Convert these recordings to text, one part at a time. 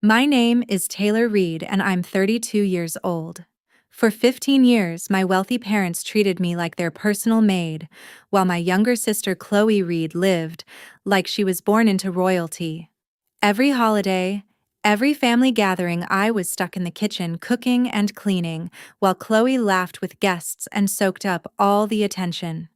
My name is Taylor Reed and I'm 32 years old. For 15 years, my wealthy parents treated me like their personal maid, while my younger sister Chloe Reed lived like she was born into royalty. Every holiday, every family gathering, I was stuck in the kitchen cooking and cleaning, while Chloe laughed with guests and soaked up all the attention.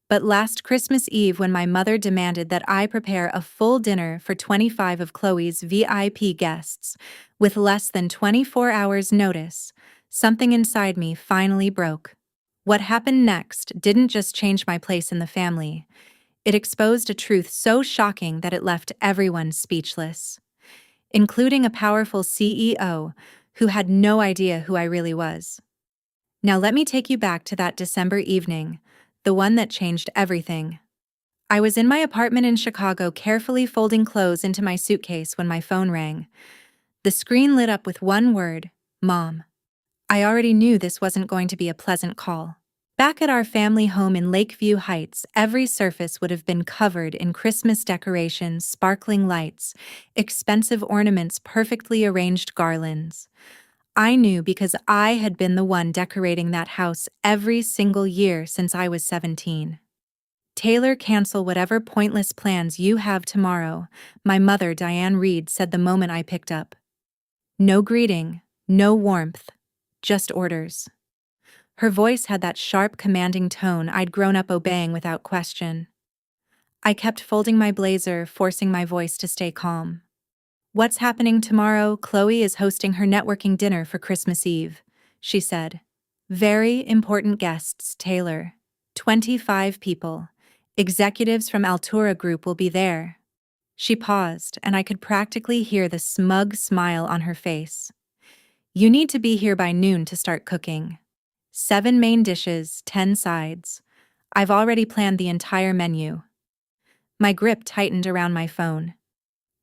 But last Christmas Eve, when my mother demanded that I prepare a full dinner for 25 of Chloe's VIP guests, with less than 24 hours' notice, something inside me finally broke. What happened next didn't just change my place in the family, it exposed a truth so shocking that it left everyone speechless, including a powerful CEO who had no idea who I really was. Now let me take you back to that December evening, the one that changed everything. I was in my apartment in Chicago carefully folding clothes into my suitcase when my phone rang. The screen lit up with one word, Mom. I already knew this wasn't going to be a pleasant call. Back at our family home in Lakeview Heights, every surface would have been covered in Christmas decorations, sparkling lights, expensive ornaments, perfectly arranged garlands. I knew because I had been the one decorating that house every single year since I was 17. Taylor, cancel whatever pointless plans you have tomorrow, my mother, Diane Reed, said the moment I picked up. No greeting, no warmth, just orders. Her voice had that sharp, commanding tone I'd grown up obeying without question. I kept folding my blazer, forcing my voice to stay calm. What's happening tomorrow? Chloe is hosting her networking dinner for Christmas Eve, she said. Very important guests, Taylor. 25 people. Executives from Altura Group will be there. She paused, and I could practically hear the smug smile on her face. You need to be here by noon to start cooking. 7 main dishes, 10 sides. I've already planned the entire menu. My grip tightened around my phone.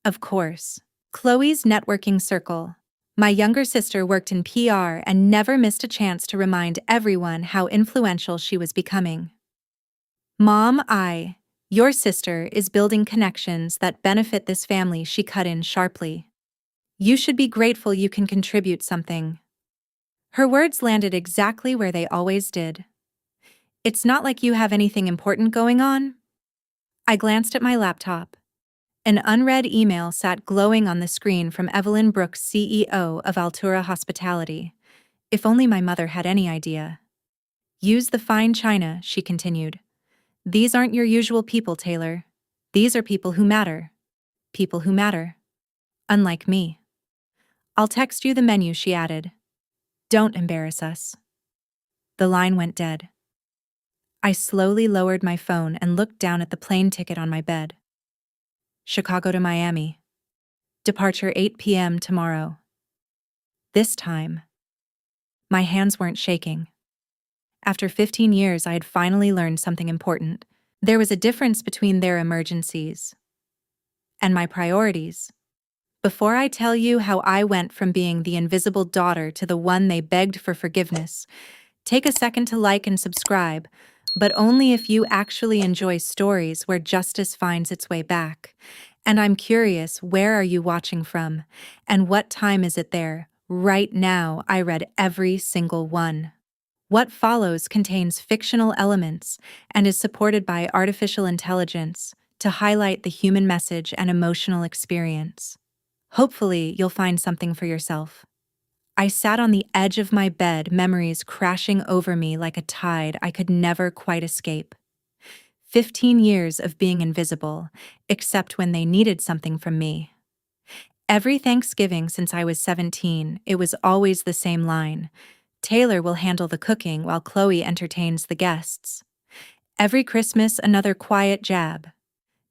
Of course. Chloe's networking circle. My younger sister worked in PR and never missed a chance to remind everyone how influential she was becoming. Mom, your sister, is building connections that benefit this family, she cut in sharply. You should be grateful you can contribute something. Her words landed exactly where they always did. It's not like you have anything important going on? I glanced at my laptop. An unread email sat glowing on the screen from Evelyn Brooks, CEO of Altura Hospitality. If only my mother had any idea. Use the fine china, she continued. These aren't your usual people, Taylor. These are people who matter. People who matter. Unlike me. I'll text you the menu, she added. Don't embarrass us. The line went dead. I slowly lowered my phone and looked down at the plane ticket on my bed. Chicago to Miami. Departure 8 p.m. tomorrow. This time, my hands weren't shaking. After 15 years, I had finally learned something important. There was a difference between their emergencies and my priorities. Before I tell you how I went from being the invisible daughter to the one they begged for forgiveness, take a second to like and subscribe, but only if you actually enjoy stories where justice finds its way back. And I'm curious, where are you watching from? And what time is it there? Right now, I read every single one. What follows contains fictional elements and is supported by artificial intelligence to highlight the human message and emotional experience. Hopefully, you'll find something for yourself. I sat on the edge of my bed, memories crashing over me like a tide I could never quite escape. 15 years of being invisible, except when they needed something from me. Every Thanksgiving since I was 17, it was always the same line. Taylor will handle the cooking while Chloe entertains the guests. Every Christmas, another quiet jab.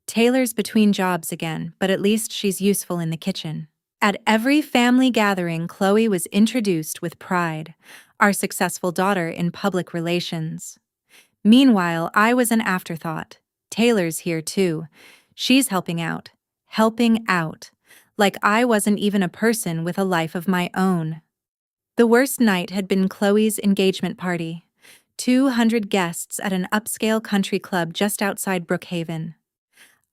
Taylor's between jobs again, but at least she's useful in the kitchen. At every family gathering, Chloe was introduced with pride, our successful daughter in public relations. Meanwhile, I was an afterthought. Taylor's here too. She's helping out. Helping out. Like I wasn't even a person with a life of my own. The worst night had been Chloe's engagement party. 200 guests at an upscale country club just outside Brookhaven.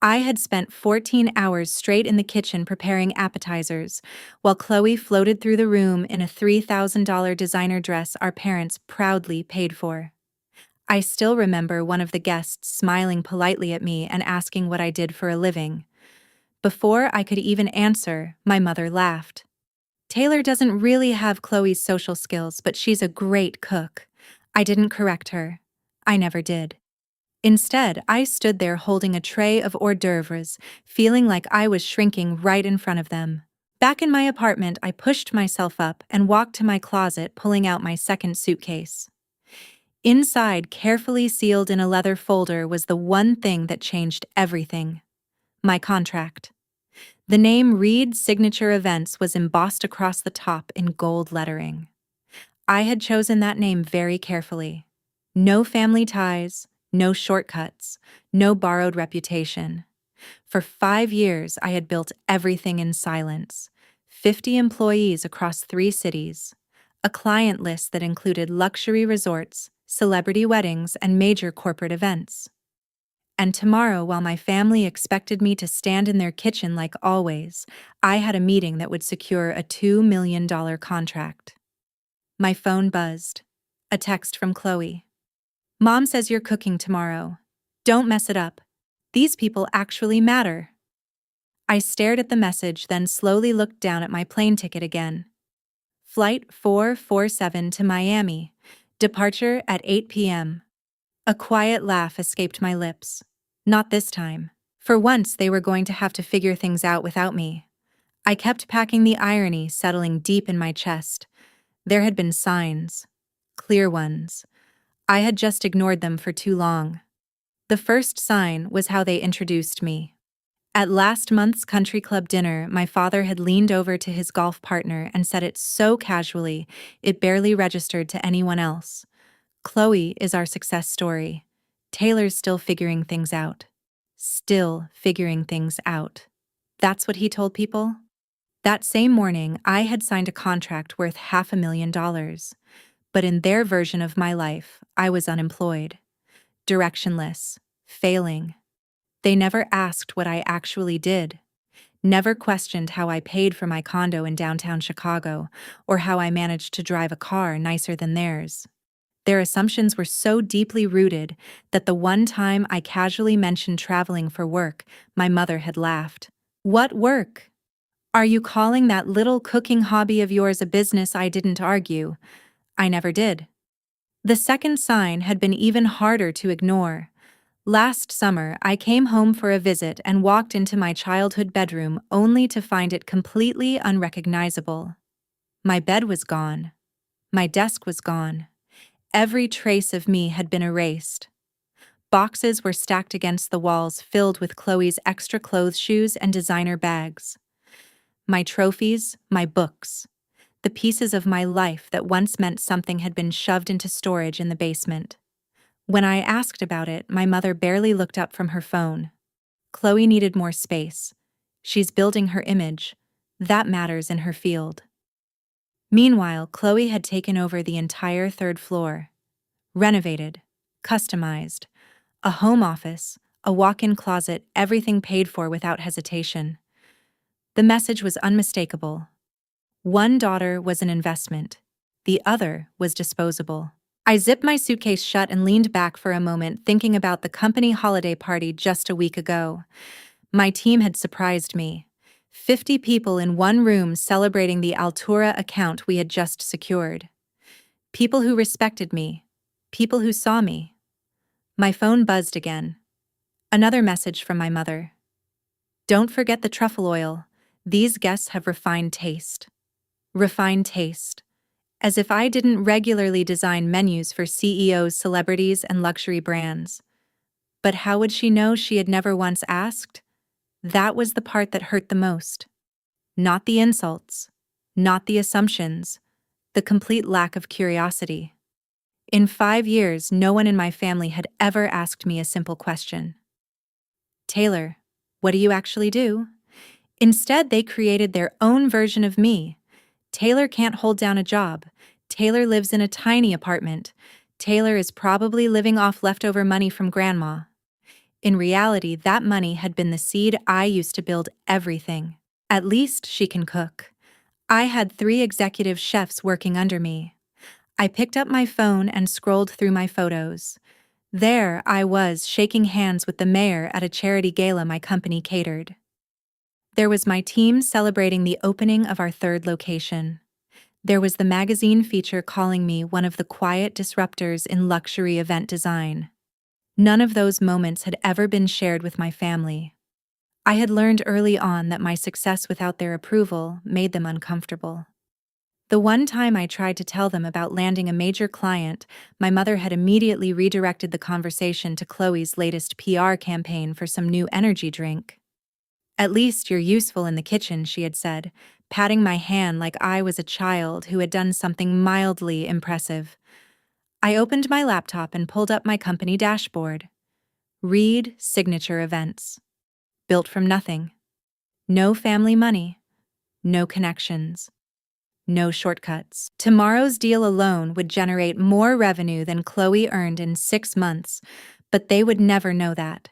I had spent 14 hours straight in the kitchen preparing appetizers, while Chloe floated through the room in a $3,000 designer dress our parents proudly paid for. I still remember one of the guests smiling politely at me and asking what I did for a living. Before I could even answer, my mother laughed. Taylor doesn't really have Chloe's social skills, but she's a great cook. I didn't correct her. I never did. Instead, I stood there holding a tray of hors d'oeuvres, feeling like I was shrinking right in front of them. Back in my apartment, I pushed myself up and walked to my closet, pulling out my second suitcase. Inside, carefully sealed in a leather folder, was the one thing that changed everything: my contract. The name Reed Signature Events was embossed across the top in gold lettering. I had chosen that name very carefully. No family ties, no shortcuts, no borrowed reputation. For 5 years, I had built everything in silence. 50 employees across 3 cities. A client list that included luxury resorts, celebrity weddings, and major corporate events. And tomorrow, while my family expected me to stand in their kitchen like always, I had a meeting that would secure a $2 million contract. My phone buzzed. A text from Chloe. "Mom says you're cooking tomorrow. Don't mess it up. These people actually matter." I stared at the message, then slowly looked down at my plane ticket again. Flight 447 to Miami. Departure at 8 p.m. A quiet laugh escaped my lips. Not this time. For once, they were going to have to figure things out without me. I kept packing, the irony settling deep in my chest. There had been signs. Clear ones. I had just ignored them for too long. The first sign was how they introduced me. At last month's country club dinner, my father had leaned over to his golf partner and said it so casually, it barely registered to anyone else. "Chloe is our success story. Taylor's still figuring things out." Still figuring things out. That's what he told people? That same morning, I had signed a contract worth $500,000. But in their version of my life, I was unemployed, directionless, failing. They never asked what I actually did, never questioned how I paid for my condo in downtown Chicago, or how I managed to drive a car nicer than theirs. Their assumptions were so deeply rooted that the one time I casually mentioned traveling for work, my mother had laughed. "What work? Are you calling that little cooking hobby of yours a business?" I didn't argue. I never did. The second sign had been even harder to ignore. Last summer, I came home for a visit and walked into my childhood bedroom only to find it completely unrecognizable. My bed was gone. My desk was gone. Every trace of me had been erased. Boxes were stacked against the walls, filled with Chloe's extra clothes, shoes, and designer bags. My trophies, my books. The pieces of my life that once meant something had been shoved into storage in the basement. When I asked about it, my mother barely looked up from her phone. Chloe needed more space. She's building her image. That matters in her field. Meanwhile, Chloe had taken over the entire third floor. Renovated, customized, a home office, a walk-in closet, everything paid for without hesitation. The message was unmistakable. One daughter was an investment. The other was disposable. I zipped my suitcase shut and leaned back for a moment, thinking about the company holiday party just a week ago. My team had surprised me. 50 people in one room celebrating the Altura account we had just secured. People who respected me. People who saw me. My phone buzzed again. Another message from my mother. "Don't forget the truffle oil. These guests have refined taste." Refined taste. As if I didn't regularly design menus for CEOs, celebrities, and luxury brands. But how would she know she had never once asked? That was the part that hurt the most. Not the insults. Not the assumptions. The complete lack of curiosity. In 5 years, no one in my family had ever asked me a simple question. "Taylor, what do you actually do?" Instead, they created their own version of me. Taylor can't hold down a job. Taylor lives in a tiny apartment. Taylor is probably living off leftover money from grandma. In reality, that money had been the seed I used to build everything. At least she can cook. I had 3 executive chefs working under me. I picked up my phone and scrolled through my photos. There I was, shaking hands with the mayor at a charity gala my company catered. There was my team celebrating the opening of our 3rd location. There was the magazine feature calling me one of the quiet disruptors in luxury event design. None of those moments had ever been shared with my family. I had learned early on that my success without their approval made them uncomfortable. The one time I tried to tell them about landing a major client, my mother had immediately redirected the conversation to Chloe's latest PR campaign for some new energy drink. "At least you're useful in the kitchen," she had said, patting my hand like I was a child who had done something mildly impressive. I opened my laptop and pulled up my company dashboard. Reed Signature Events. Built from nothing. No family money. No connections. No shortcuts. Tomorrow's deal alone would generate more revenue than Chloe earned in 6 months, but they would never know that.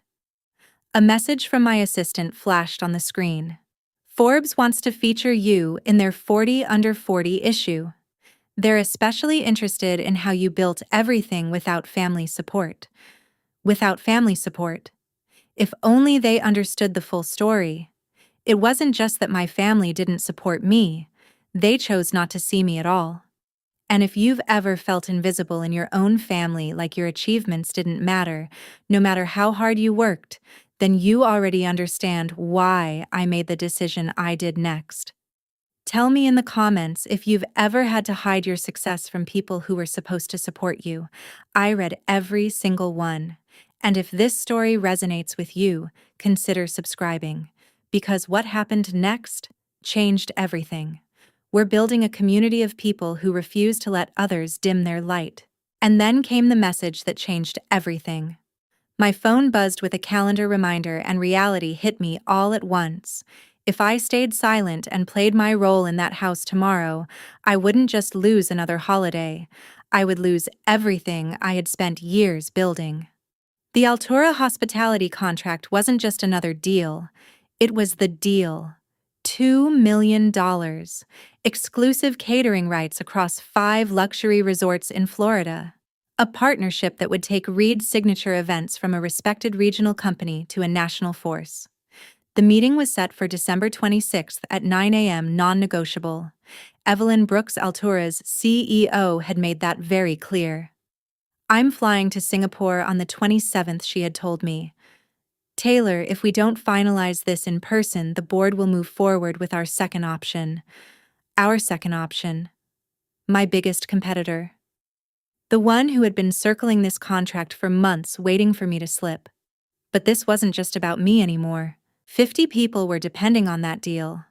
A message from my assistant flashed on the screen. "Forbes wants to feature you in their 40 Under 40 issue. They're especially interested in how you built everything without family support." Without family support. If only they understood the full story. It wasn't just that my family didn't support me, they chose not to see me at all. And if you've ever felt invisible in your own family, like your achievements didn't matter, no matter how hard you worked, then you already understand why I made the decision I did next. Tell me in the comments if you've ever had to hide your success from people who were supposed to support you. I read every single one. And if this story resonates with you, consider subscribing. Because what happened next changed everything. We're building a community of people who refuse to let others dim their light. And then came the message that changed everything. My phone buzzed with a calendar reminder and reality hit me all at once. If I stayed silent and played my role in that house tomorrow, I wouldn't just lose another holiday. I would lose everything I had spent years building. The Altura hospitality contract wasn't just another deal. It was the deal. $2 million. Exclusive catering rights across 5 luxury resorts in Florida. A partnership that would take Reed Signature Events from a respected regional company to a national force. The meeting was set for December 26th at 9 a.m. non-negotiable. Evelyn Brooks, Altura's CEO, had made that very clear. "I'm flying to Singapore on the 27th," she had told me. "Taylor, if we don't finalize this in person, the board will move forward with our second option." Our second option. My biggest competitor. The one who had been circling this contract for months, waiting for me to slip. But this wasn't just about me anymore. 50 people were depending on that deal.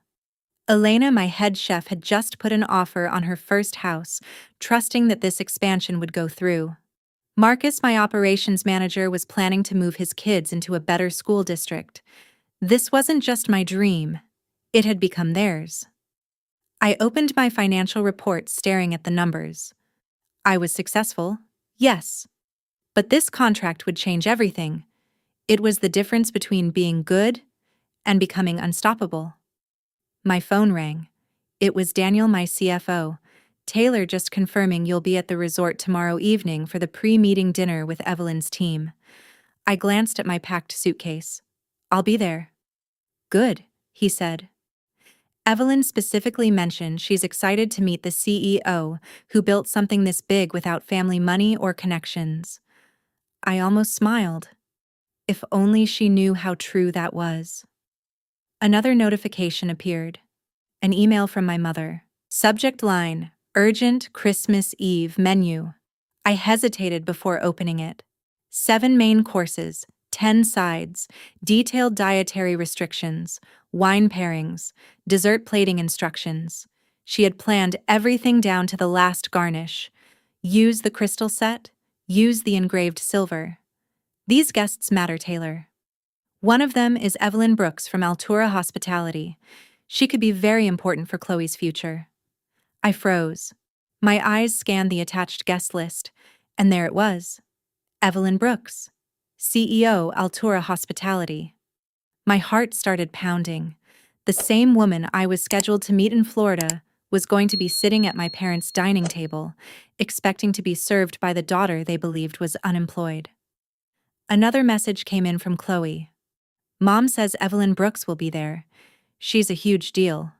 Elena, my head chef, had just put an offer on her first house, trusting that this expansion would go through. Marcus, my operations manager, was planning to move his kids into a better school district. This wasn't just my dream. It had become theirs. I opened my financial report, staring at the numbers. I was successful, yes. But this contract would change everything. It was the difference between being good and becoming unstoppable. My phone rang. It was Daniel, my CFO. "Taylor, just confirming you'll be at the resort tomorrow evening for the pre-meeting dinner with Evelyn's team." I glanced at my packed suitcase. "I'll be there." "Good," he said. Evelyn specifically mentioned she's excited to meet the CEO who built something this big without family money or connections. I almost smiled. If only she knew how true that was. Another notification appeared. An email from my mother. Subject line: Urgent Christmas Eve menu. I hesitated before opening it. 7 main courses, 10 sides, detailed dietary restrictions, wine pairings, dessert plating instructions. She had planned everything down to the last garnish. Use the crystal set, use the engraved silver. These guests matter, Taylor. One of them is Evelyn Brooks from Altura Hospitality. She could be very important for Chloe's future. I froze. My eyes scanned the attached guest list, and there it was. Evelyn Brooks. CEO, Altura Hospitality. My heart started pounding. The same woman I was scheduled to meet in Florida was going to be sitting at my parents' dining table, expecting to be served by the daughter they believed was unemployed. Another message came in from Chloe. Mom says Evelyn Brooks will be there. She's a huge deal.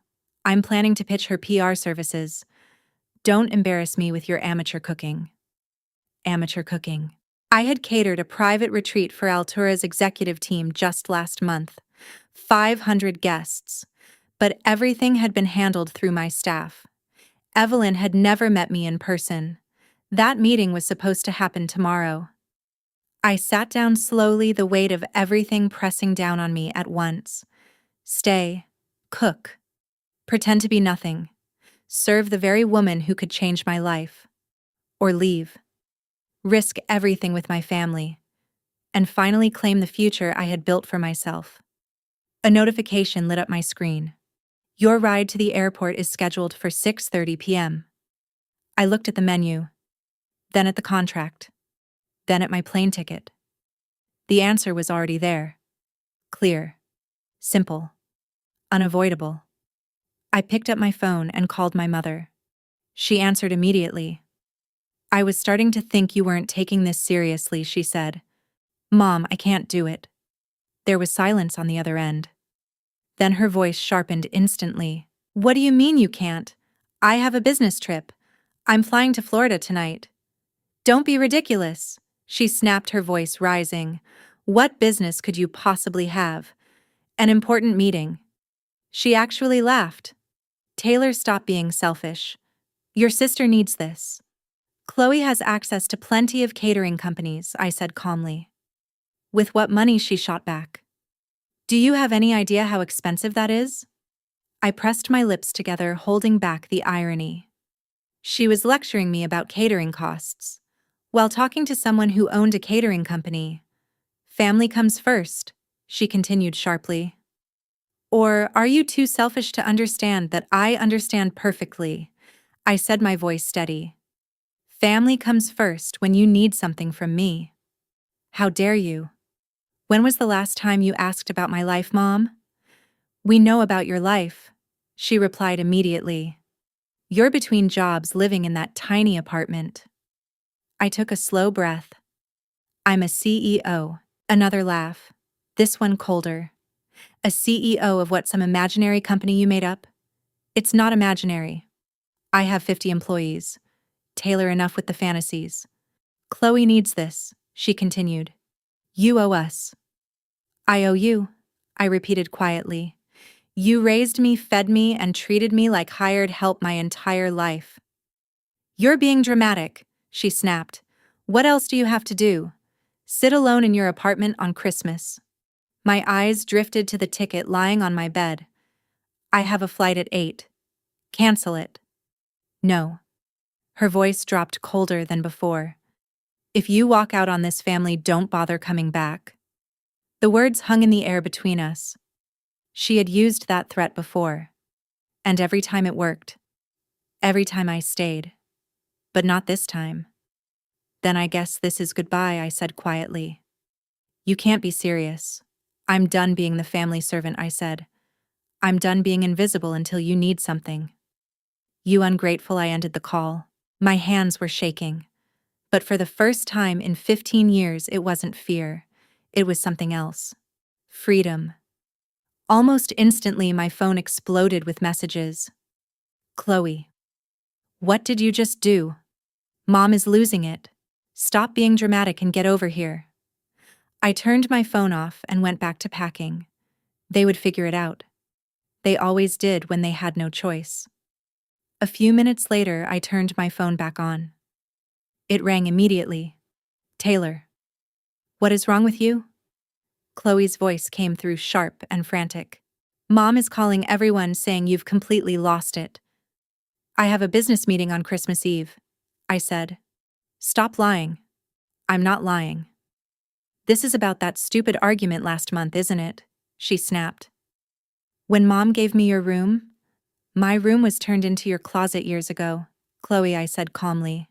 I'm planning to pitch her PR services. Don't embarrass me with your amateur cooking. Amateur cooking. I had catered a private retreat for Altura's executive team just last month. 500 guests. But everything had been handled through my staff. Evelyn had never met me in person. That meeting was supposed to happen tomorrow. I sat down slowly, the weight of everything pressing down on me at once. Stay. Cook. Pretend to be nothing. Serve the very woman who could change my life. Or leave. Risk everything with my family. And finally claim the future I had built for myself. A notification lit up my screen. Your ride to the airport is scheduled for 6:30 p.m. I looked at the menu, then at the contract, then at my plane ticket. The answer was already there. Clear. Simple. Unavoidable. I picked up my phone and called my mother. She answered immediately. I was starting to think you weren't taking this seriously, she said. Mom, I can't do it. There was silence on the other end. Then her voice sharpened instantly. What do you mean you can't? I have a business trip. I'm flying to Florida tonight. Don't be ridiculous, she snapped, her voice rising. What business could you possibly have? An important meeting. She actually laughed. Taylor, stop being selfish. Your sister needs this. Chloe has access to plenty of catering companies, I said calmly. With what money, she shot back. Do you have any idea how expensive that is? I pressed my lips together, holding back the irony. She was lecturing me about catering costs, while talking to someone who owned a catering company. Family comes first, she continued sharply. Or are you too selfish to understand that I understand perfectly? I said, my voice steady. Family comes first when you need something from me. How dare you? When was the last time you asked about my life, Mom? We know about your life, she replied immediately. You're between jobs, living in that tiny apartment. I took a slow breath. I'm a CEO. Another laugh. This one colder. A CEO of what, some imaginary company you made up? It's not imaginary. I have 50 employees. Taylor, enough with the fantasies. Chloe needs this, she continued. You owe us. I owe you, I repeated quietly. You raised me, fed me, and treated me like hired help my entire life. You're being dramatic, she snapped. What else do you have to do? Sit alone in your apartment on Christmas. My eyes drifted to the ticket lying on my bed. I have a flight at 8. Cancel it. No. Her voice dropped colder than before. If you walk out on this family, don't bother coming back. The words hung in the air between us. She had used that threat before. And every time it worked. Every time I stayed. But not this time. Then I guess this is goodbye, I said quietly. You can't be serious. I'm done being the family servant, I said. I'm done being invisible until you need something. You ungrateful, I ended the call. My hands were shaking. But for the first time in 15 years, it wasn't fear. It was something else. Freedom. Almost instantly, my phone exploded with messages. Chloe. What did you just do? Mom is losing it. Stop being dramatic and get over here. I turned my phone off and went back to packing. They would figure it out. They always did when they had no choice. A few minutes later, I turned my phone back on. It rang immediately. Taylor. What is wrong with you? Chloe's voice came through sharp and frantic. Mom is calling everyone saying you've completely lost it. I have a business meeting on Christmas Eve, I said. Stop lying. I'm not lying. This is about that stupid argument last month, isn't it? She snapped. When Mom gave me your room, my room was turned into your closet years ago, Chloe, I said calmly.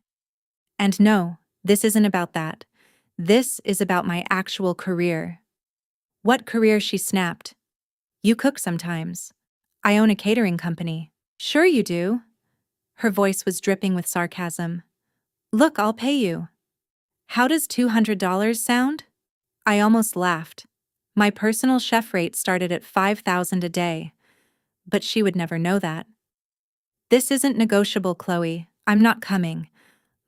And no, this isn't about that. This is about my actual career. What career? She snapped. You cook sometimes. I own a catering company. Sure you do. Her voice was dripping with sarcasm. Look, I'll pay you. How does $200 sound? I almost laughed. My personal chef rate started at $5,000 a day. But she would never know that. This isn't negotiable, Chloe. I'm not coming.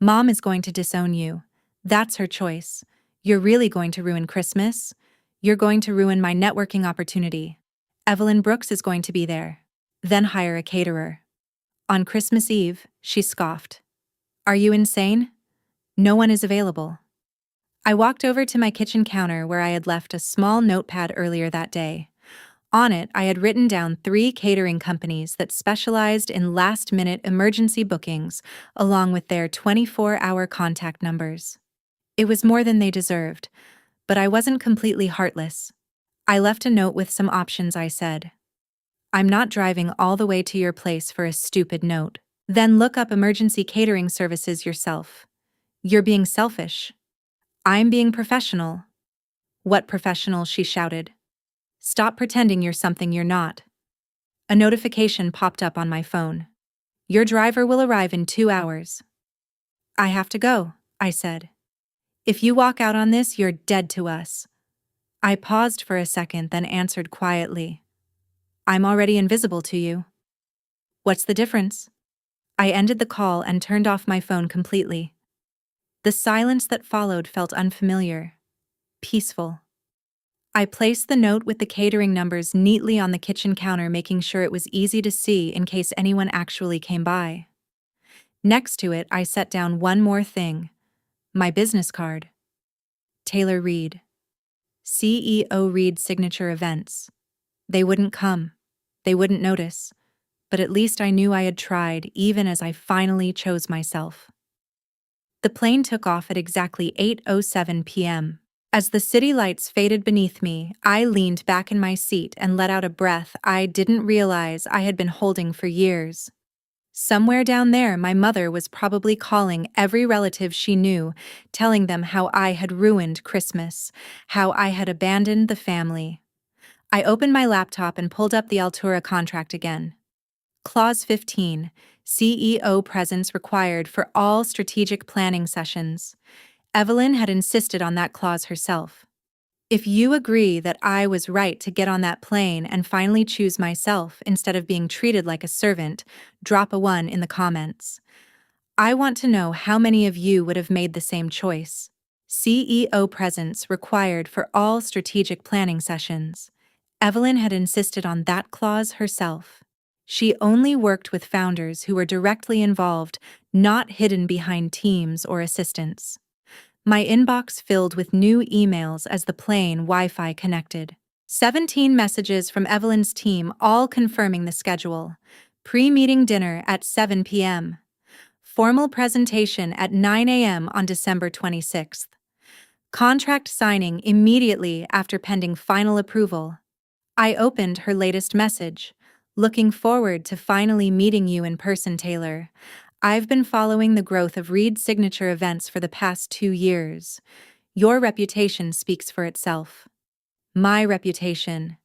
Mom is going to disown you. That's her choice. You're really going to ruin Christmas? You're going to ruin my networking opportunity. Evelyn Brooks is going to be there. Then hire a caterer. On Christmas Eve, she scoffed. Are you insane? No one is available. I walked over to my kitchen counter where I had left a small notepad earlier that day. On it, I had written down 3 catering companies that specialized in last-minute emergency bookings, along with their 24-hour contact numbers. It was more than they deserved, but I wasn't completely heartless. I left a note with some options. I said, I'm not driving all the way to your place for a stupid note. Then look up emergency catering services yourself. You're being selfish. I'm being professional. What professional? She shouted. Stop pretending you're something you're not. A notification popped up on my phone. Your driver will arrive in 2 hours. I have to go, I said. If you walk out on this, you're dead to us. I paused for a second, then answered quietly. I'm already invisible to you. What's the difference? I ended the call and turned off my phone completely. The silence that followed felt unfamiliar, peaceful. I placed the note with the catering numbers neatly on the kitchen counter, making sure it was easy to see in case anyone actually came by. Next to it, I set down one more thing. My business card. Taylor Reed. CEO Reed Signature Events. They wouldn't come. They wouldn't notice. But at least I knew I had tried, even as I finally chose myself. The plane took off at exactly 8:07 p.m. As the city lights faded beneath me, I leaned back in my seat and let out a breath I didn't realize I had been holding for years. Somewhere down there, my mother was probably calling every relative she knew, telling them how I had ruined Christmas, how I had abandoned the family. I opened my laptop and pulled up the Altura contract again. Clause 15, CEO presence required for all strategic planning sessions. Evelyn had insisted on that clause herself. If you agree that I was right to get on that plane and finally choose myself instead of being treated like a servant, drop a 1 in the comments. I want to know how many of you would have made the same choice. CEO presence required for all strategic planning sessions. Evelyn had insisted on that clause herself. She only worked with founders who were directly involved, not hidden behind teams or assistants. My inbox filled with new emails as the plane Wi-Fi connected. 17 messages from Evelyn's team, all confirming the schedule. Pre-meeting dinner at 7 p.m. Formal presentation at 9 a.m. on December 26th. Contract signing immediately after pending final approval. I opened her latest message. Looking forward to finally meeting you in person, Taylor. I've been following the growth of Reed Signature Events for the past 2 years. Your reputation speaks for itself. My reputation.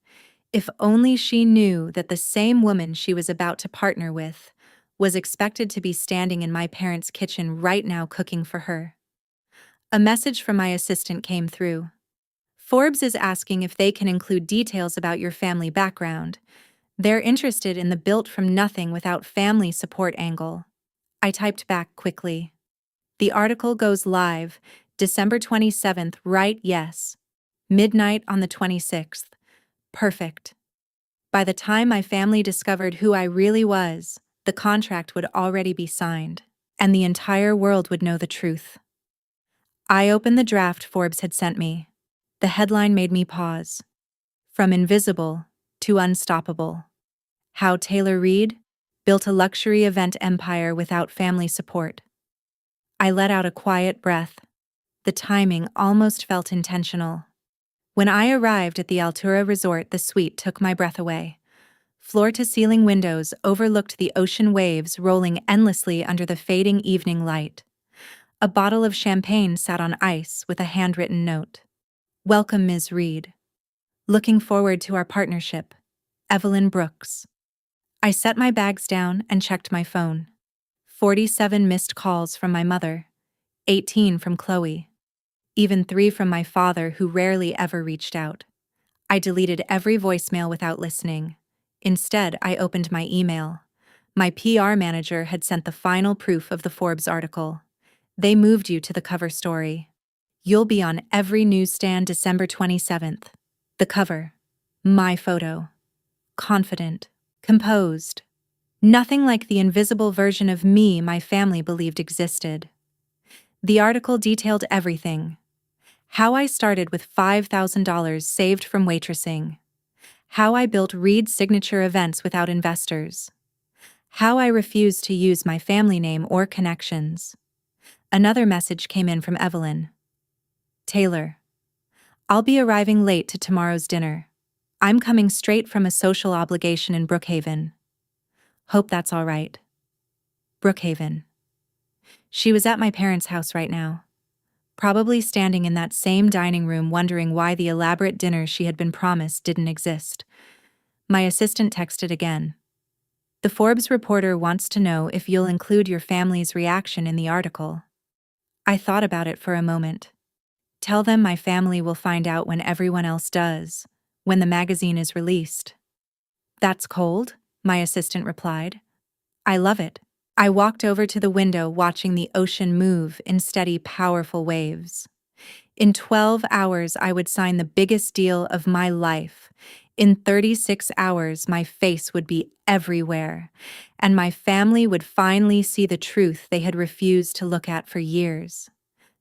If only she knew that the same woman she was about to partner with was expected to be standing in my parents' kitchen right now cooking for her. A message from my assistant came through. Forbes is asking if they can include details about your family background. They're interested in the built from nothing without family support angle. I typed back quickly. The article goes live, December 27th, right? Yes. Midnight on the 26th. Perfect. By the time my family discovered who I really was, the contract would already be signed, and the entire world would know the truth. I opened the draft Forbes had sent me. The headline made me pause. From invisible to unstoppable. How Taylor Reed built a luxury event empire without family support. I let out a quiet breath. The timing almost felt intentional. When I arrived at the Altura Resort, the suite took my breath away. Floor-to-ceiling windows overlooked the ocean waves rolling endlessly under the fading evening light. A bottle of champagne sat on ice with a handwritten note. "Welcome, Ms. Reed. Looking forward to our partnership. Evelyn Brooks." I set my bags down and checked my phone. 47 missed calls from my mother, 18 from Chloe, even 3 from my father, who rarely ever reached out. I deleted every voicemail without listening. Instead, I opened my email. My PR manager had sent the final proof of the Forbes article. "They moved you to the cover story. You'll be on every newsstand December 27th. The cover. My photo. Confident. Composed. Nothing like the invisible version of me my family believed existed. The article detailed everything. How I started with $5,000 saved from waitressing. How I built Reed signature events without investors. How I refused to use my family name or connections. Another message came in from Evelyn. "Taylor, I'll be arriving late to tomorrow's dinner. I'm coming straight from a social obligation in Brookhaven. Hope that's all right." Brookhaven. She was at my parents' house right now, probably standing in that same dining room wondering why the elaborate dinner she had been promised didn't exist. My assistant texted again. "The Forbes reporter wants to know if you'll include your family's reaction in the article." I thought about it for a moment. "Tell them my family will find out when everyone else does, when the magazine is released." "That's cold," my assistant replied. "I love it." I walked over to the window, watching the ocean move in steady, powerful waves. In 12 hours, I would sign the biggest deal of my life. In 36 hours, my face would be everywhere, and my family would finally see the truth they had refused to look at for years.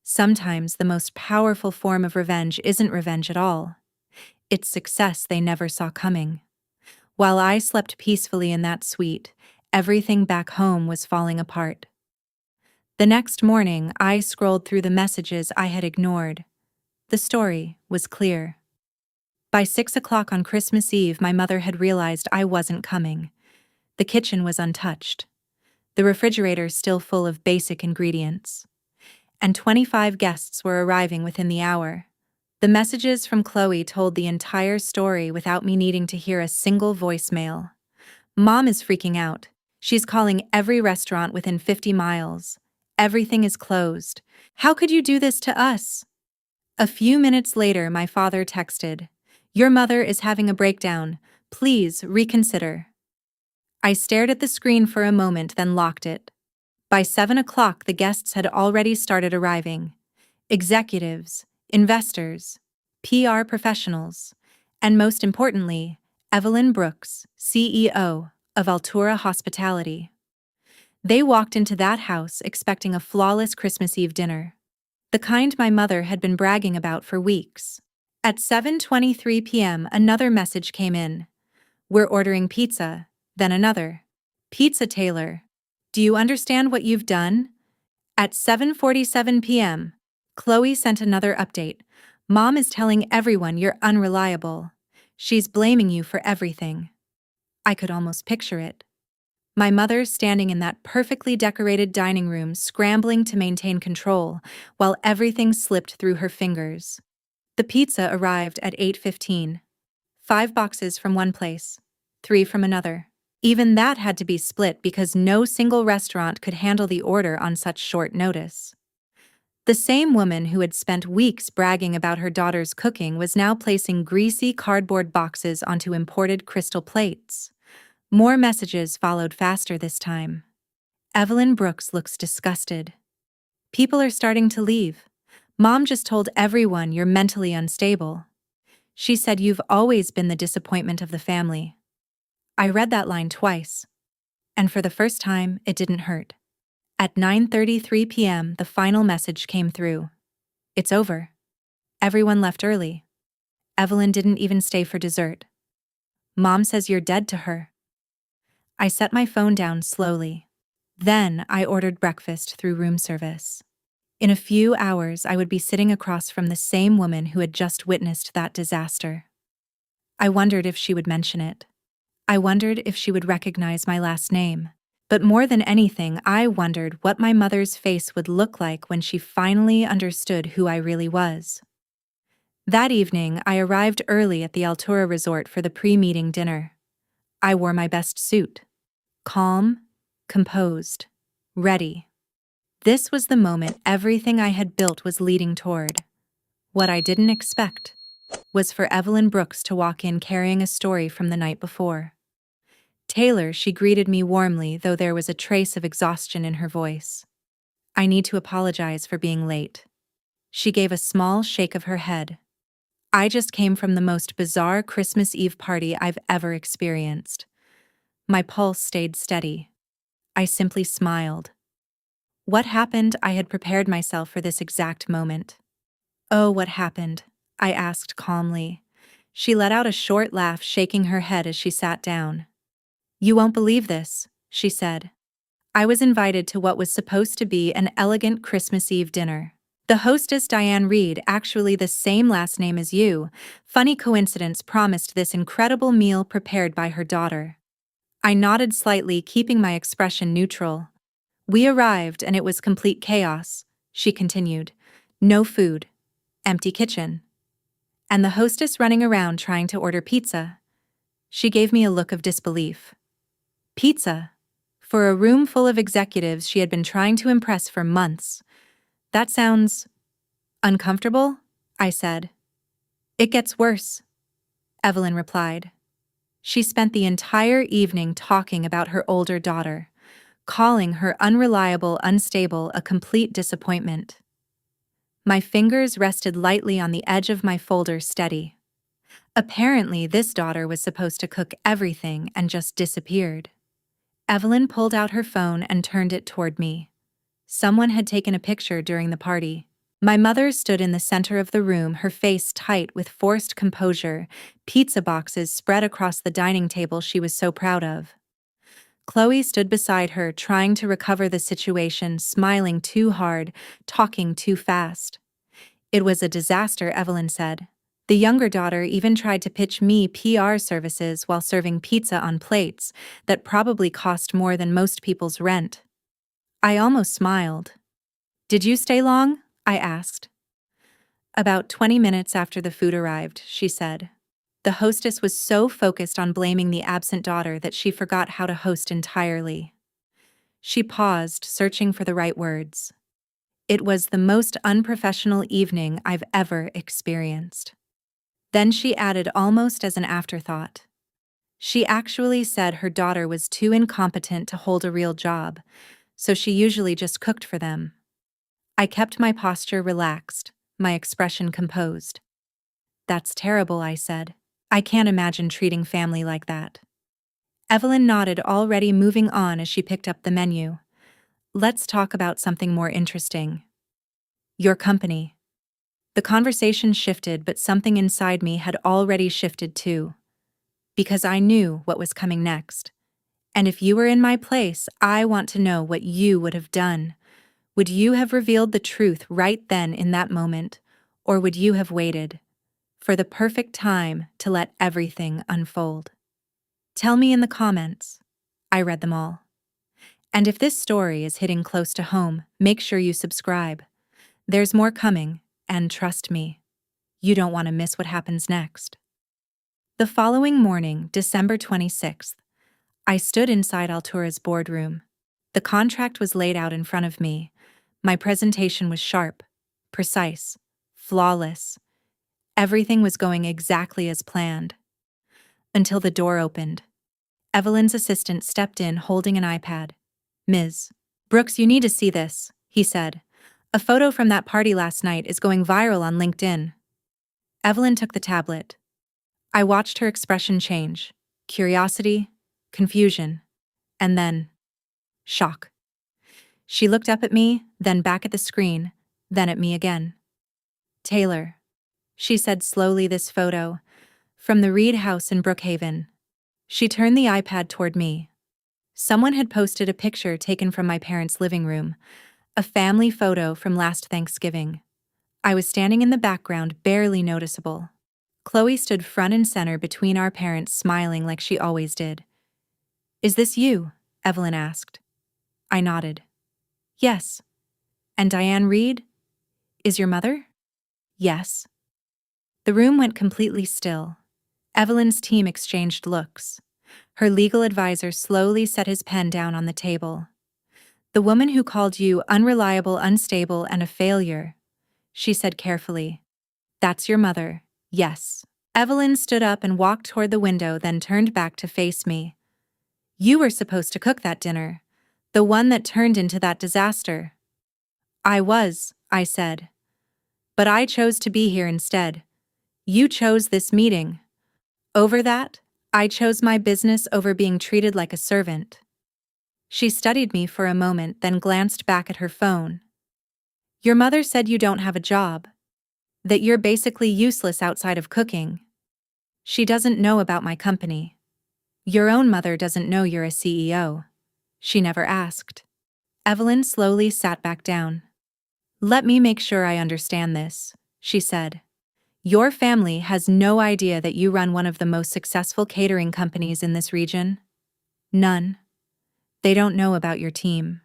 Sometimes the most powerful form of revenge isn't revenge at all. It's success they never saw coming. While I slept peacefully in that suite, everything back home was falling apart. The next morning, I scrolled through the messages I had ignored. The story was clear. By 6 o'clock on Christmas Eve, my mother had realized I wasn't coming. The kitchen was untouched, the refrigerator still full of basic ingredients, and 25 guests were arriving within the hour. The messages from Chloe told the entire story without me needing to hear a single voicemail. "Mom is freaking out. She's calling every restaurant within 50 miles. Everything is closed. How could you do this to us?" A few minutes later, my father texted, "Your mother is having a breakdown. Please reconsider." I stared at the screen for a moment, then locked it. By 7 o'clock, the guests had already started arriving. Executives, investors, PR professionals, and most importantly, Evelyn Brooks, CEO of Altura Hospitality. They walked into that house expecting a flawless Christmas Eve dinner, the kind my mother had been bragging about for weeks. At 7:23 p.m., another message came in. "We're ordering pizza." Then another. "Pizza Taylor. Do you understand what you've done?" At 7:47 p.m., Chloe sent another update. "Mom is telling everyone you're unreliable. She's blaming you for everything." I could almost picture it. My mother standing in that perfectly decorated dining room, scrambling to maintain control, while everything slipped through her fingers. The pizza arrived at 8:15. 5 boxes from one place, 3 from another. Even that had to be split because no single restaurant could handle the order on such short notice. The same woman who had spent weeks bragging about her daughter's cooking was now placing greasy cardboard boxes onto imported crystal plates. More messages followed faster this time. "Evelyn Brooks looks disgusted. People are starting to leave. Mom just told everyone you're mentally unstable. She said you've always been the disappointment of the family." I read that line twice, and for the first time, it didn't hurt. At 9:33 p.m., the final message came through. "It's over. Everyone left early. Evelyn didn't even stay for dessert. Mom says you're dead to her." I set my phone down slowly. Then I ordered breakfast through room service. In a few hours, I would be sitting across from the same woman who had just witnessed that disaster. I wondered if she would mention it. I wondered if she would recognize my last name. But more than anything, I wondered what my mother's face would look like when she finally understood who I really was. That evening, I arrived early at the Altura resort for the pre-meeting dinner. I wore my best suit. Calm, composed, ready. This was the moment everything I had built was leading toward. What I didn't expect was for Evelyn Brooks to walk in carrying a story from the night before. Taylor, she greeted me warmly, though there was a trace of exhaustion in her voice. I need to apologize for being late. She gave a small shake of her head. I just came from the most bizarre Christmas Eve party I've ever experienced. My pulse stayed steady. I simply smiled. What happened? I had prepared myself for this exact moment. Oh, what happened? I asked calmly. She let out a short laugh, shaking her head as she sat down. You won't believe this, she said. I was invited to what was supposed to be an elegant Christmas Eve dinner. The hostess, Diane Reed, actually the same last name as you, funny coincidence, promised this incredible meal prepared by her daughter. I nodded slightly, keeping my expression neutral. We arrived and it was complete chaos, she continued. No food. Empty kitchen. And the hostess running around trying to order pizza. She gave me a look of disbelief. Pizza? For a room full of executives she had been trying to impress for months. That sounds uncomfortable, I said. It gets worse, Evelyn replied. She spent the entire evening talking about her older daughter, calling her unreliable, unstable, a complete disappointment. My fingers rested lightly on the edge of my folder, steady. Apparently, this daughter was supposed to cook everything and just disappeared. Evelyn pulled out her phone and turned it toward me. Someone had taken a picture during the party. My mother stood in the center of the room, her face tight with forced composure, pizza boxes spread across the dining table she was so proud of. Chloe stood beside her, trying to recover the situation, smiling too hard, talking too fast. It was a disaster, Evelyn said. The younger daughter even tried to pitch me PR services while serving pizza on plates that probably cost more than most people's rent. I almost smiled. Did you stay long? I asked. About 20 minutes after the food arrived, she said. The hostess was so focused on blaming the absent daughter that she forgot how to host entirely. She paused, searching for the right words. It was the most unprofessional evening I've ever experienced. Then she added, almost as an afterthought. She actually said her daughter was too incompetent to hold a real job, so she usually just cooked for them. I kept my posture relaxed, my expression composed. That's terrible, I said. I can't imagine treating family like that. Evelyn nodded, already moving on as she picked up the menu. Let's talk about something more interesting. Your company. The conversation shifted, but something inside me had already shifted too. Because I knew what was coming next. And if you were in my place, I want to know what you would have done. Would you have revealed the truth right then in that moment, or would you have waited for the perfect time to let everything unfold? Tell me in the comments. I read them all. And if this story is hitting close to home, make sure you subscribe. There's more coming, and trust me, you don't want to miss what happens next. The following morning, December 26th, I stood inside Altura's boardroom. The contract was laid out in front of me. My presentation was sharp, precise, flawless. Everything was going exactly as planned. Until the door opened. Evelyn's assistant stepped in holding an iPad. Ms. Brooks, you need to see this, he said. A photo from that party last night is going viral on LinkedIn. Evelyn took the tablet. I watched her expression change. Curiosity, confusion, and then shock. She looked up at me, then back at the screen, then at me again. Taylor, she said slowly, this photo, from the Reed house in Brookhaven. She turned the iPad toward me. Someone had posted a picture taken from my parents' living room, a family photo from last Thanksgiving. I was standing in the background, barely noticeable. Chloe stood front and center between our parents, smiling like she always did. Is this you? Evelyn asked. I nodded. Yes. And Diane Reed? Is your mother? Yes. The room went completely still. Evelyn's team exchanged looks. Her legal advisor slowly set his pen down on the table. The woman who called you unreliable, unstable, and a failure, she said carefully. That's your mother, yes. Evelyn stood up and walked toward the window, then turned back to face me. You were supposed to cook that dinner. The one that turned into that disaster. I was, I said. But I chose to be here instead. You chose this meeting. Over that, I chose my business over being treated like a servant. She studied me for a moment, then glanced back at her phone. Your mother said you don't have a job. That you're basically useless outside of cooking. She doesn't know about my company. Your own mother doesn't know you're a CEO. She never asked. Evelyn slowly sat back down. Let me make sure I understand this, she said. Your family has no idea that you run one of the most successful catering companies in this region? None. They don't know about your team.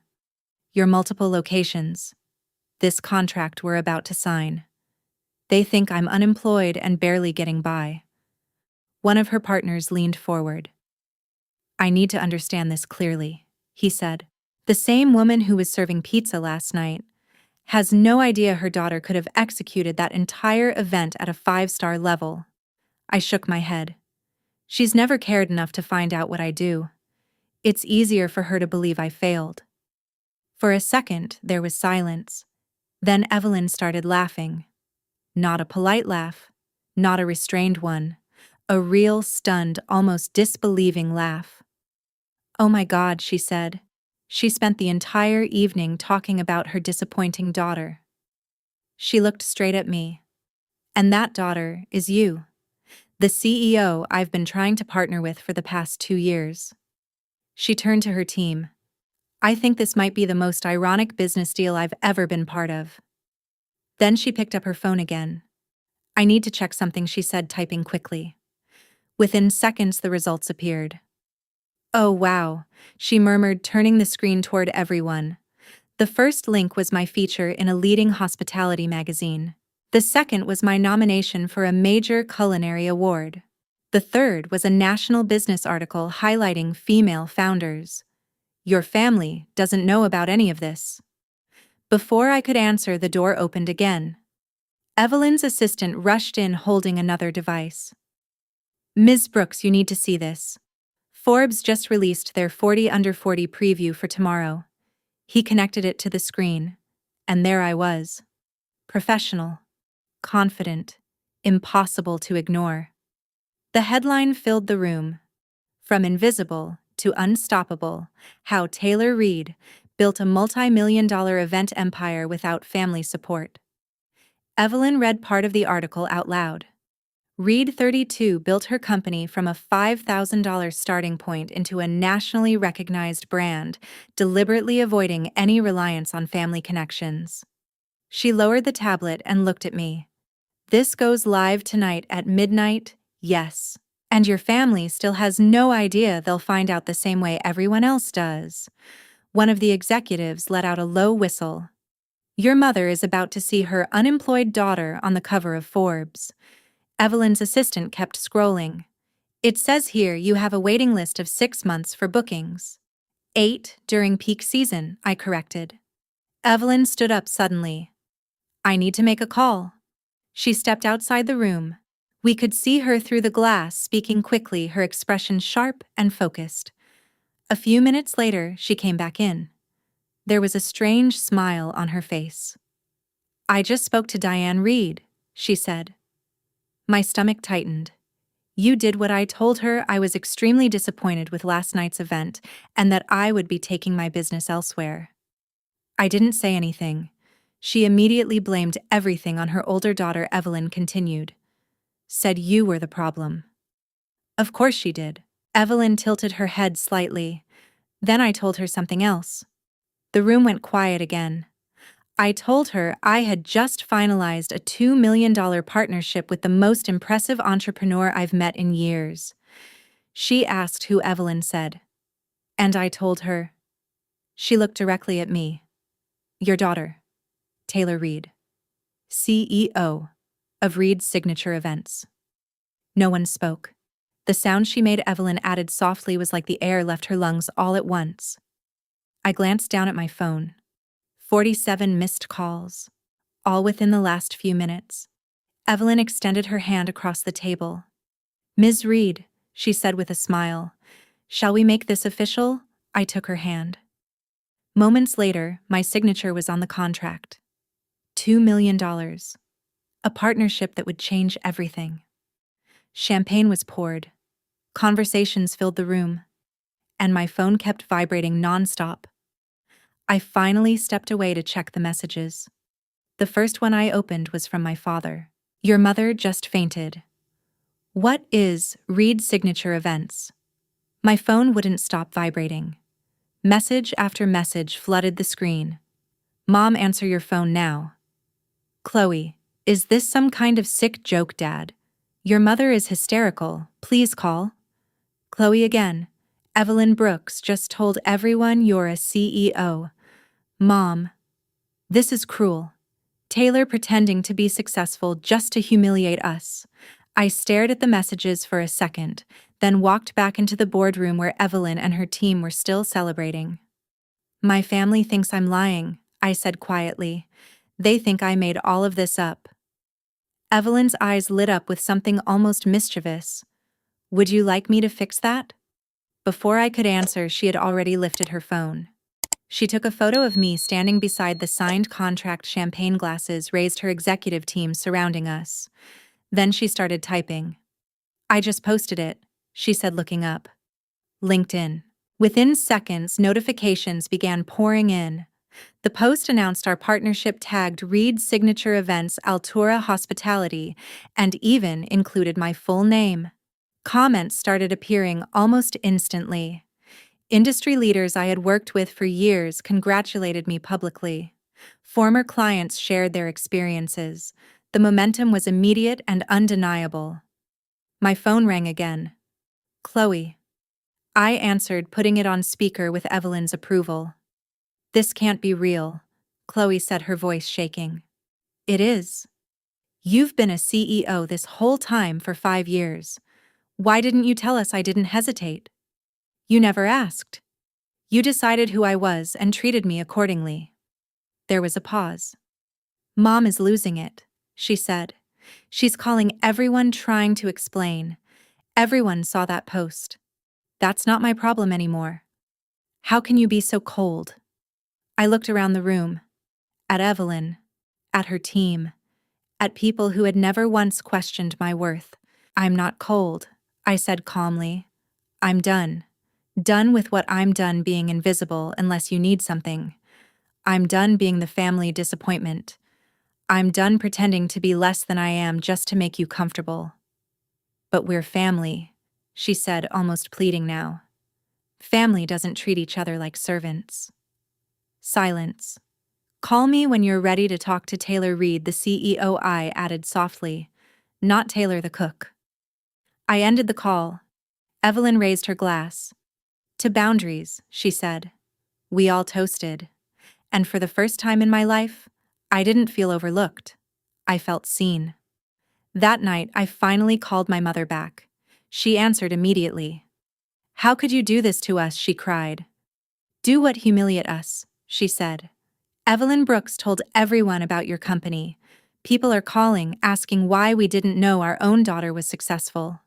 Your multiple locations. This contract we're about to sign. They think I'm unemployed and barely getting by. One of her partners leaned forward. I need to understand this clearly, he said. The same woman who was serving pizza last night has no idea her daughter could have executed that entire event at a 5-star level. I shook my head. She's never cared enough to find out what I do. It's easier for her to believe I failed. For a second, there was silence. Then Evelyn started laughing. Not a polite laugh, not a restrained one, a real, stunned, almost disbelieving laugh. Oh my God, she said. She spent the entire evening talking about her disappointing daughter. She looked straight at me. And that daughter is you, the CEO I've been trying to partner with for the past 2 years. She turned to her team. I think this might be the most ironic business deal I've ever been part of. Then she picked up her phone again. I need to check something, she said, typing quickly. Within seconds, the results appeared. Oh wow, she murmured, turning the screen toward everyone. The first link was my feature in a leading hospitality magazine. The second was my nomination for a major culinary award. The third was a national business article highlighting female founders. Your family doesn't know about any of this. Before I could answer, the door opened again. Evelyn's assistant rushed in holding another device. Ms. Brooks, you need to see this. Forbes just released their 40 Under 40 preview for tomorrow. He connected it to the screen, and there I was. Professional, confident, impossible to ignore. The headline filled the room. From invisible to unstoppable, how Taylor Reed built a multi-million-dollar event empire without family support. Evelyn read part of the article out loud. Reed 32 built her company from a $5,000 starting point into a nationally recognized brand, deliberately avoiding any reliance on family connections. She lowered the tablet and looked at me. This goes live tonight at midnight, yes. And your family still has no idea. They'll find out the same way everyone else does. One of the executives let out a low whistle. Your mother is about to see her unemployed daughter on the cover of Forbes. Evelyn's assistant kept scrolling. It says here you have a waiting list of 6 months for bookings. 8 during peak season, I corrected. Evelyn stood up suddenly. I need to make a call. She stepped outside the room. We could see her through the glass, speaking quickly, her expression sharp and focused. A few minutes later, she came back in. There was a strange smile on her face. I just spoke to Diane Reed, she said. My stomach tightened. You did what I told her. I was extremely disappointed with last night's event and that I would be taking my business elsewhere. I didn't say anything. She immediately blamed everything on her older daughter. Evelyn continued. Said you were the problem. Of course she did. Evelyn tilted her head slightly. Then I told her something else. The room went quiet again. I told her I had just finalized a $2 million partnership with the most impressive entrepreneur I've met in years. She asked who Evelyn said. And I told her. She looked directly at me. Your daughter, Taylor Reed, CEO of Reed's Signature Events. No one spoke. The sound she made, Evelyn added softly, was like the air left her lungs all at once. I glanced down at my phone. 47 missed calls, all within the last few minutes. Evelyn extended her hand across the table. Ms. Reed, she said with a smile. Shall we make this official? I took her hand. Moments later, my signature was on the contract. $2 million. A partnership that would change everything. Champagne was poured. Conversations filled the room. And my phone kept vibrating nonstop. I finally stepped away to check the messages. The first one I opened was from my father. Your mother just fainted. What is Reed Signature Events? My phone wouldn't stop vibrating. Message after message flooded the screen. Mom, answer your phone now. Chloe, is this some kind of sick joke, Dad? Your mother is hysterical. Please call. Chloe again. Evelyn Brooks just told everyone you're a CEO. Mom, this is cruel. Taylor pretending to be successful just to humiliate us. I stared at the messages for a second, then walked back into the boardroom where Evelyn and her team were still celebrating. My family thinks I'm lying, I said quietly. They think I made all of this up. Evelyn's eyes lit up with something almost mischievous. Would you like me to fix that? Before I could answer, she had already lifted her phone. She took a photo of me standing beside the signed contract, champagne glasses raised, her executive team surrounding us. Then she started typing. I just posted it, she said, looking up. LinkedIn. Within seconds, notifications began pouring in. The post announced our partnership, tagged Reed Signature Events, Altura Hospitality, and even included my full name. Comments started appearing almost instantly. Industry leaders I had worked with for years congratulated me publicly. Former clients shared their experiences. The momentum was immediate and undeniable. My phone rang again. Chloe. I answered, putting it on speaker with Evelyn's approval. This can't be real, Chloe said, her voice shaking. It is. You've been a CEO this whole time for 5 years. Why didn't you tell us? I didn't hesitate. You never asked. You decided who I was and treated me accordingly. There was a pause. Mom is losing it, she said. She's calling everyone, trying to explain. Everyone saw that post. That's not my problem anymore. How can you be so cold? I looked around the room. At Evelyn. At her team. At people who had never once questioned my worth. I'm not cold, I said calmly. I'm done. Done with what I'm done being invisible unless you need something. I'm done being the family disappointment. I'm done pretending to be less than I am just to make you comfortable. But we're family, she said, almost pleading now. Family doesn't treat each other like servants. Silence. Call me when you're ready to talk to Taylor Reed, the CEO, I added softly. Not Taylor the cook. I ended the call. Evelyn raised her glass. To boundaries, she said. We all toasted. And for the first time in my life, I didn't feel overlooked. I felt seen. That night, I finally called my mother back. She answered immediately. How could you do this to us? She cried. Do what? Humiliate us, she said. Evelyn Brooks told everyone about your company. People are calling, asking why we didn't know our own daughter was successful.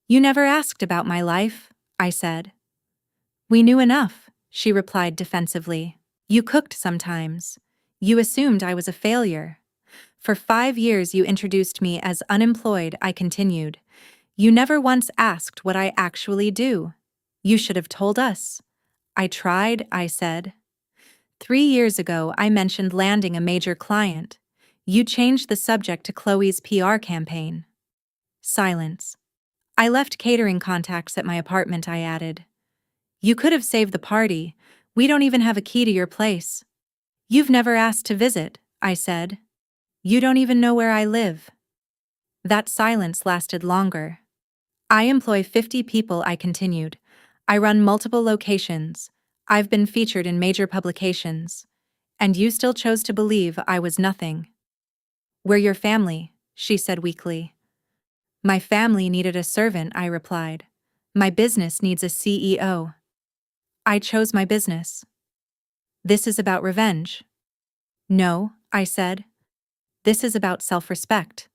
You never asked about my life, I said. We knew enough, she replied defensively. You cooked sometimes. You assumed I was a failure. For 5 years you introduced me as unemployed, I continued. You never once asked what I actually do. You should have told us. I tried, I said. 3 years ago I mentioned landing a major client. You changed the subject to Chloe's PR campaign. Silence. I left catering contacts at my apartment, I added. You could have saved the party. We don't even have a key to your place. You've never asked to visit, I said. You don't even know where I live. That silence lasted longer. I employ 50 people, I continued. I run multiple locations. I've been featured in major publications, and you still chose to believe I was nothing. We're your family, she said weakly. My family needed a servant, I replied. My business needs a CEO. I chose my business. This is about revenge. No, I said. This is about self-respect.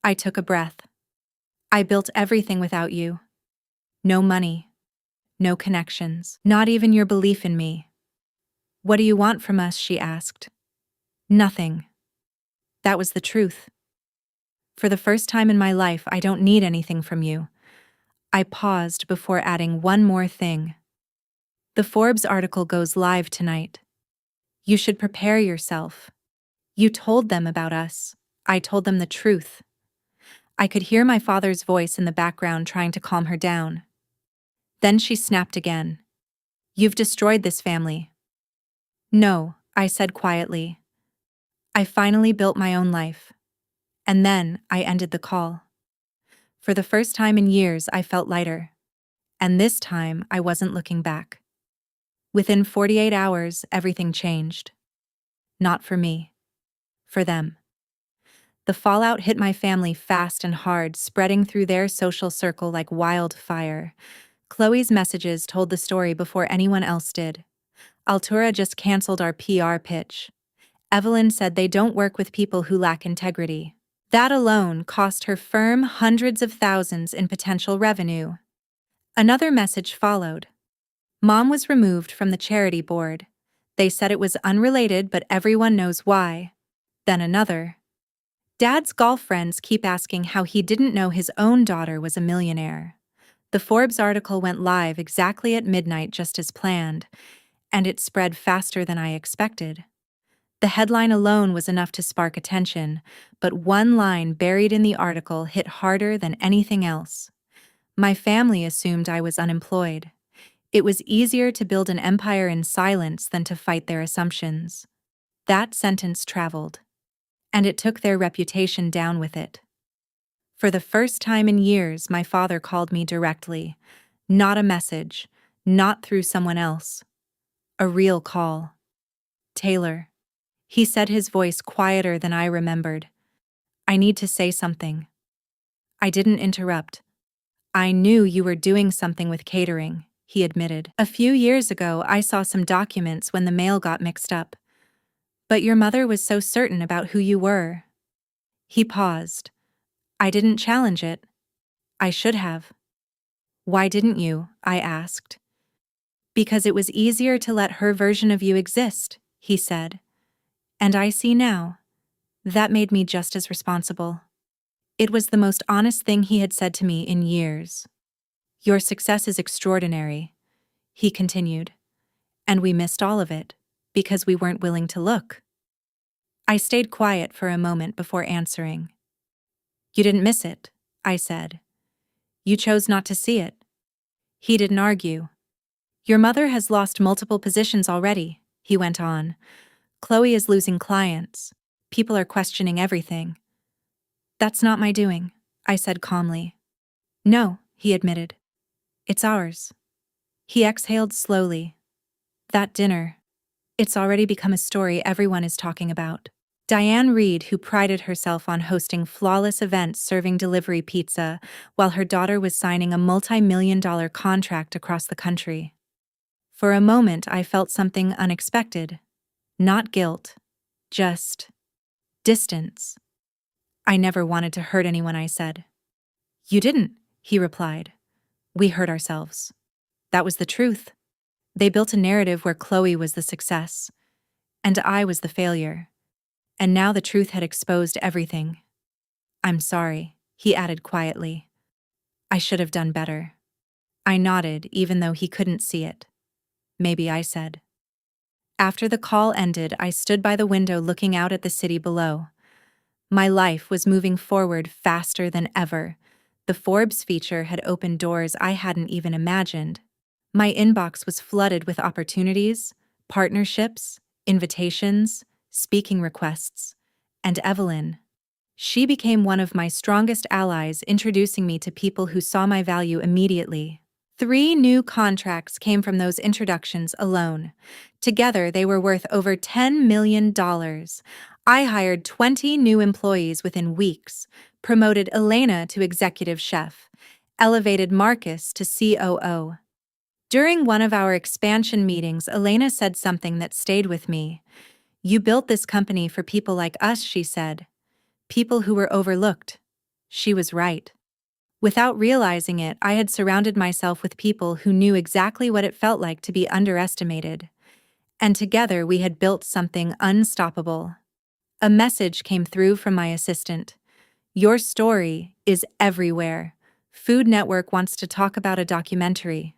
I took a breath. I built everything without you. No money. No connections. Not even your belief in me. What do you want from us? She asked. Nothing. That was the truth. For the first time in my life, I don't need anything from you. I paused before adding one more thing. The Forbes article goes live tonight. You should prepare yourself. You told them about us. I told them the truth. I could hear my father's voice in the background trying to calm her down. Then she snapped again. You've destroyed this family. No, I said quietly. I finally built my own life. And then I ended the call. For the first time in years, I felt lighter. And this time, I wasn't looking back. Within 48 hours, everything changed. Not for me. For them. The fallout hit my family fast and hard, spreading through their social circle like wildfire. Chloe's messages told the story before anyone else did. Altura just canceled our PR pitch. Evelyn said they don't work with people who lack integrity. That alone cost her firm hundreds of thousands in potential revenue. Another message followed. Mom was removed from the charity board. They said it was unrelated, but everyone knows why. Then another. Dad's golf friends keep asking how he didn't know his own daughter was a millionaire. The Forbes article went live exactly at midnight, just as planned, and it spread faster than I expected. The headline alone was enough to spark attention, but one line buried in the article hit harder than anything else. My family assumed I was unemployed. It was easier to build an empire in silence than to fight their assumptions. That sentence traveled, and it took their reputation down with it. For the first time in years, my father called me directly. Not a message, not through someone else. A real call. Taylor. He said, his voice quieter than I remembered. I need to say something. I didn't interrupt. I knew you were doing something with catering, he admitted. A few years ago, I saw some documents when the mail got mixed up. But your mother was so certain about who you were. He paused. I didn't challenge it. I should have. Why didn't you? I asked. Because it was easier to let her version of you exist, he said. And I see now. That made me just as responsible. It was the most honest thing he had said to me in years. Your success is extraordinary, he continued. And we missed all of it, because we weren't willing to look. I stayed quiet for a moment before answering. You didn't miss it, I said. You chose not to see it. He didn't argue. Your mother has lost multiple positions already, he went on. Chloe is losing clients. People are questioning everything. That's not my doing, I said calmly. No, he admitted. It's ours. He exhaled slowly. That dinner. It's already become a story everyone is talking about. Diane Reed, who prided herself on hosting flawless events serving delivery pizza, while her daughter was signing a multi-million-dollar contract across the country. For a moment, I felt something unexpected. Not guilt. Just distance. I never wanted to hurt anyone, I said. You didn't, he replied. We hurt ourselves. That was the truth. They built a narrative where Chloe was the success, and I was the failure. And now the truth had exposed everything. I'm sorry, he added quietly. I should have done better. I nodded, even though he couldn't see it. Maybe I said. After the call ended, I stood by the window looking out at the city below. My life was moving forward faster than ever. The Forbes feature had opened doors I hadn't even imagined. My inbox was flooded with opportunities, partnerships, invitations, speaking requests. And Evelyn. She became one of my strongest allies, introducing me to people who saw my value immediately. 3 new contracts came from those introductions alone. Together, they were worth over $10 million. I hired 20 new employees within weeks, promoted Elena to executive chef, elevated Marcus to COO. During one of our expansion meetings, Elena said something that stayed with me. "You built this company for people like us," she said. "People who were overlooked." She was right. Without realizing it, I had surrounded myself with people who knew exactly what it felt like to be underestimated. And together we had built something unstoppable. A message came through from my assistant. "Your story is everywhere. Food Network wants to talk about a documentary."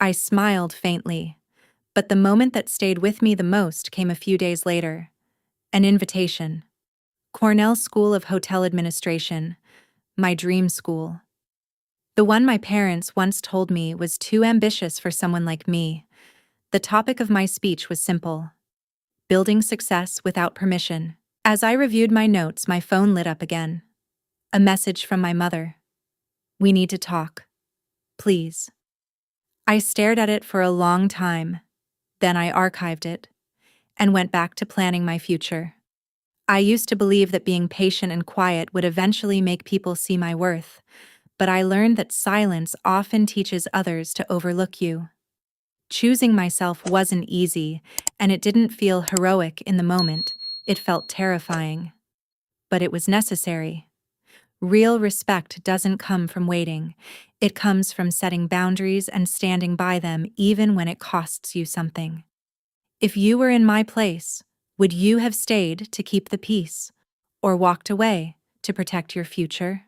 I smiled faintly, but the moment that stayed with me the most came a few days later. An invitation. Cornell School of Hotel Administration, my dream school. The one my parents once told me was too ambitious for someone like me. The topic of my speech was simple: building success without permission. As I reviewed my notes, my phone lit up again. A message from my mother. "We need to talk. Please." I stared at it for a long time. Then I archived it and went back to planning my future. I used to believe that being patient and quiet would eventually make people see my worth, but I learned that silence often teaches others to overlook you. Choosing myself wasn't easy, and it didn't feel heroic in the moment. It felt terrifying. But it was necessary. Real respect doesn't come from waiting. It comes from setting boundaries and standing by them even when it costs you something. If you were in my place, would you have stayed to keep the peace, or walked away to protect your future?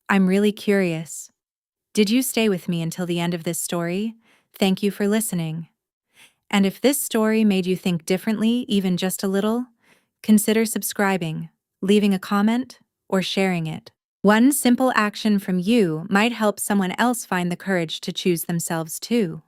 I'm really curious. Did you stay with me until the end of this story? Thank you for listening. And if this story made you think differently, even just a little, consider subscribing, leaving a comment, or sharing it. One simple action from you might help someone else find the courage to choose themselves too.